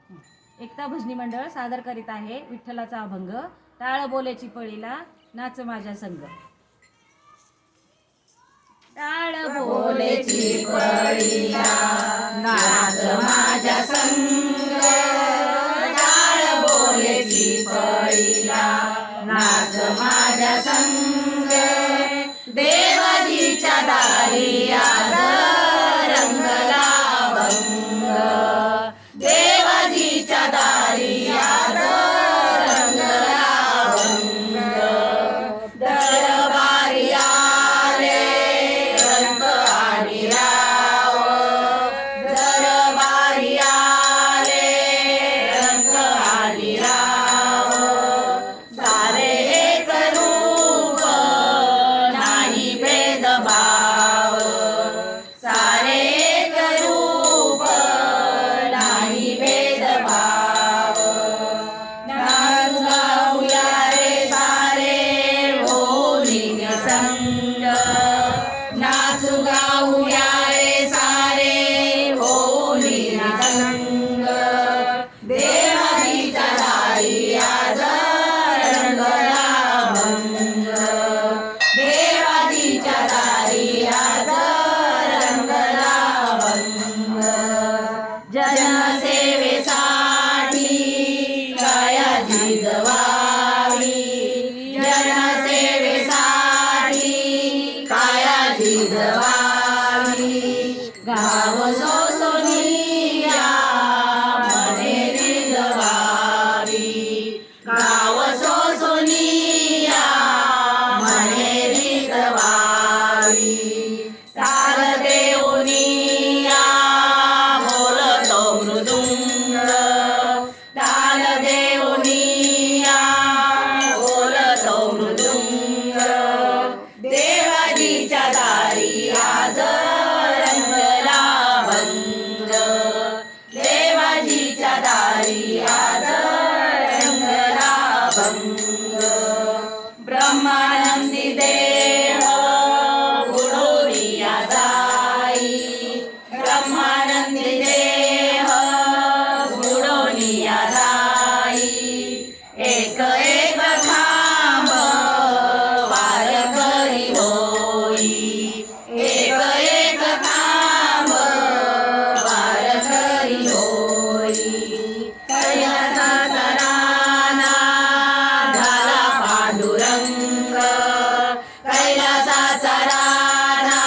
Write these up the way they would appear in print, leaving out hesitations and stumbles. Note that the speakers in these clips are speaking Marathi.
एकता भजनी मंडळ सादर करीत आहे विठ्ठलाचा अभंग टाळ बोलेची पळीला नाच माझ्या संग। टाळ बोलेची पळीला नाच माझ्या संग, टाळ बोलेची पळीला नाच माझ्या संग, देवाजीच्या दारी आज रंगला अभंग, देवाजीच्या दारी आज रंगला अभंग, दरबारी आले रंग आणि राव, दरबारी आले रंग आणि राव, सारे एक रूप नाही भेदभाव, सारे एक रूप नाही भेदभाव, नाच गाऊया रे सारे होलीन संग, नाच गाऊया रे सारे होलीन संग, देवाजीच्या दारी आज रंगला अभंग, देवाजीच्या दारी आज रंगला अभंग, जनसेवेसाठी काया झिजवावी, जनसेवेसाठी काया झिजवावी, गाव सोसोनिया मने रिजवावी, गाव सोसोनिया मने रिजवावी, ताल देऊनिया बोलतो मृदुंग, ताल देऊनिया बोलतो मृदुंग, देवाजीच्या दारी आज रंगला अभंग, देवाजीच्या दारी आज रंगला अभंग, ब्रह्मानंदी देह बुडोनिया जाई, ब्रह्मानंदी देह बुडोनिया जाई, एक एक खांब वार करी होई, एक एक खांब वार करी होई, कैलासाचा राणा झाला पांडुरंग, कैलासाचा राणा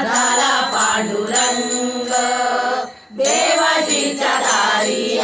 झाला पांडुरंग, देवाजीच्या दारी